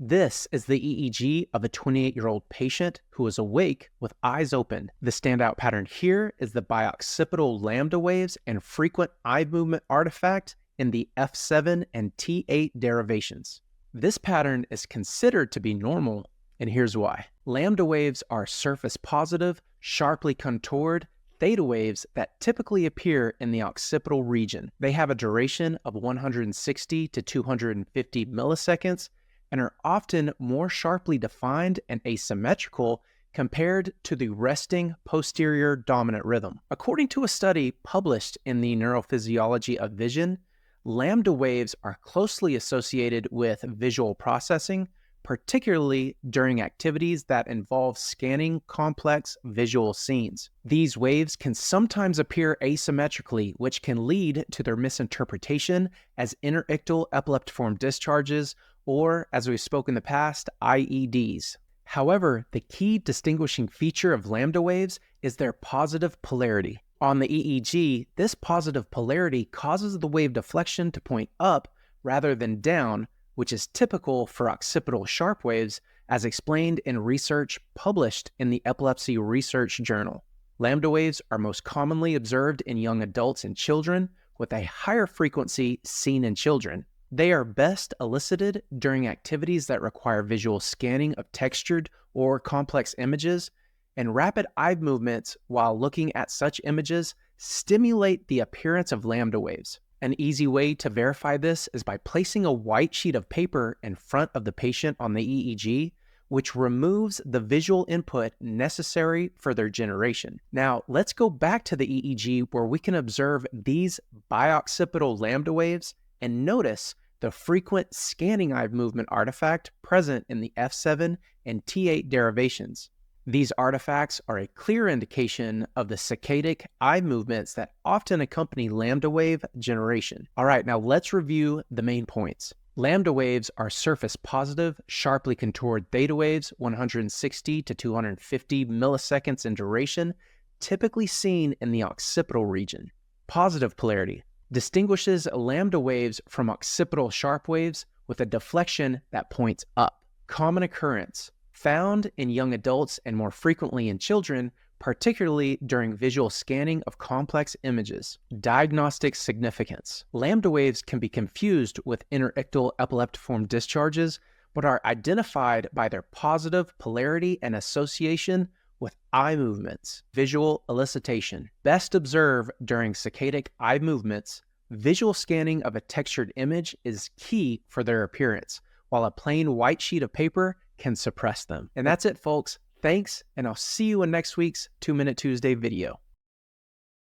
This is the EEG of a 28-year-old patient who is awake with eyes open. The standout pattern here is the bioccipital lambda waves and frequent eye movement artifact in the F7 and T8 derivations. This pattern is considered to be normal, and here's why. Lambda waves are surface positive, sharply contoured theta waves that typically appear in the occipital region. They have a duration of 160 to 250 milliseconds and are often more sharply defined and asymmetrical compared to the resting posterior dominant rhythm. According to a study published in the Neurophysiology of Vision, lambda waves are closely associated with visual processing, particularly during activities that involve scanning complex visual scenes. These waves can sometimes appear asymmetrically, which can lead to their misinterpretation as interictal epileptiform discharges, or, as we've spoken in the past, IEDs. However, the key distinguishing feature of lambda waves is their positive polarity. On the EEG, this positive polarity causes the wave deflection to point up rather than down, which is typical for occipital sharp waves, as explained in research published in the Epilepsy Research Journal. Lambda waves are most commonly observed in young adults and children, with a higher frequency seen in children. They are best elicited during activities that require visual scanning of textured or complex images, and rapid eye movements while looking at such images stimulate the appearance of lambda waves. An easy way to verify this is by placing a white sheet of paper in front of the patient on the EEG, which removes the visual input necessary for their generation. Now, let's go back to the EEG where we can observe these bioccipital lambda waves and notice the frequent scanning eye movement artifact present in the F7 and T8 derivations. These artifacts are a clear indication of the saccadic eye movements that often accompany lambda wave generation. All right, now let's review the main points. Lambda waves are surface positive, sharply contoured theta waves, 160 to 250 milliseconds in duration, typically seen in the occipital region. Positive polarity distinguishes lambda waves from occipital sharp waves with a deflection that points up. Common occurrence found in young adults and more frequently in children, particularly during visual scanning of complex images. Diagnostic significance. Lambda waves can be confused with interictal epileptiform discharges, but are identified by their positive polarity and association with eye movements. Visual elicitation. Best observed during saccadic eye movements. Visual scanning of a textured image is key for their appearance, while a plain white sheet of paper can suppress them. And that's it, folks. Thanks, and I'll see you in next week's 2 Minute Tuesday video.